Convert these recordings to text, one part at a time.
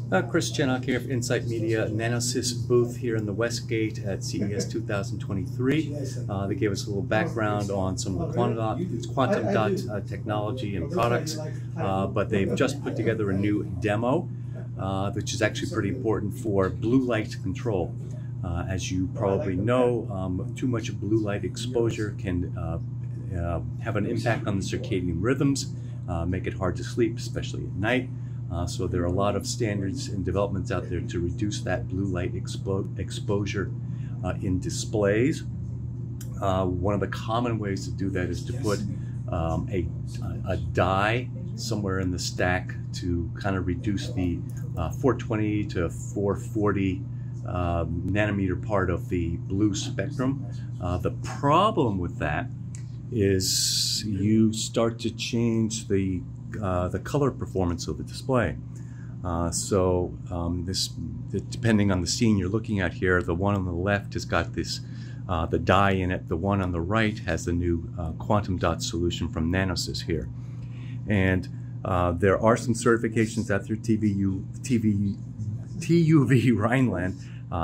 Chris Chenok here for Insight Media, Nanosys booth here in the Westgate at CES 2023. They gave us a little background on some of the quantum dot technology and products, but they've just put together a new demo, which is actually pretty important for blue light control. As you probably know, too much blue light exposure can have an impact on the circadian rhythms, make it hard to sleep, especially at night. So there are a lot of standards and developments out there to reduce that blue light exposure in displays. One of the common ways to do that is to put a dye somewhere in the stack to kind of reduce the 420 to 440 nanometer part of the blue spectrum. The problem with that is you start to change the color performance of the display. Depending on the scene you're looking at here, the one on the left has got this the dye in it. The one on the right has the new quantum dot solution from Nanosys here. And there are some certifications out there. TUVRhineland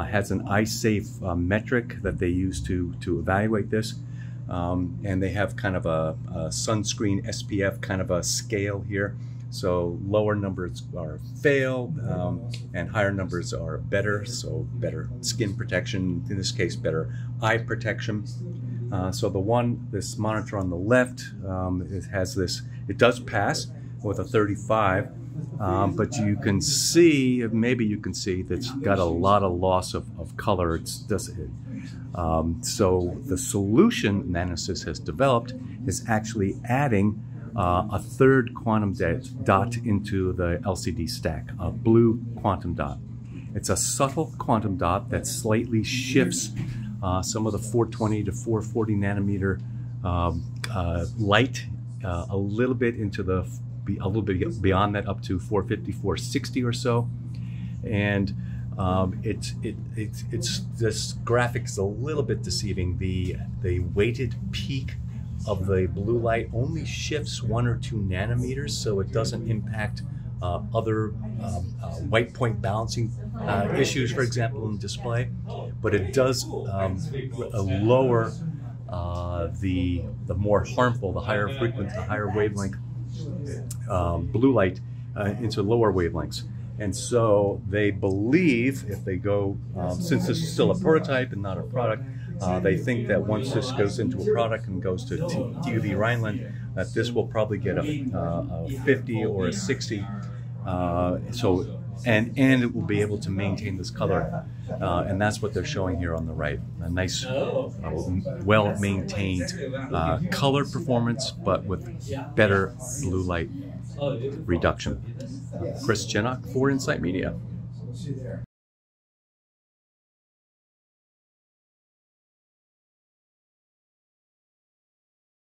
has an eye-safe metric that they use to evaluate this. And they have kind of a sunscreen SPF kind of a scale here. So lower numbers are fail, and higher numbers are better. So better skin protection, in this case, better eye protection. So this monitor on the left, it does pass with a 35, but you can see, maybe you can see that it's got a lot of loss of color. So the solution Nanosys has developed is actually adding a third quantum dot into the LCD stack, a blue quantum dot. It's a subtle quantum dot that slightly shifts some of the 420 to 440 nanometer light a little bit beyond that, up to 450, 460 or so, and this graphic is a little bit deceiving. The weighted peak of the blue light only shifts 1 or 2 nanometers, so it doesn't impact other white point balancing issues, for example, in display. But it does lower the more harmful, the higher frequency, the higher wavelength blue light into lower wavelengths. And so they believe, if they go, since this is still a prototype and not a product, they think that once this goes into a product and goes to TUVRhineland, that this will probably get a 50 or a 60. And it will be able to maintain this color. And that's what they're showing here on the right. A nice, well-maintained color performance, but with better blue light reduction. Chris Chenok for Insight Media.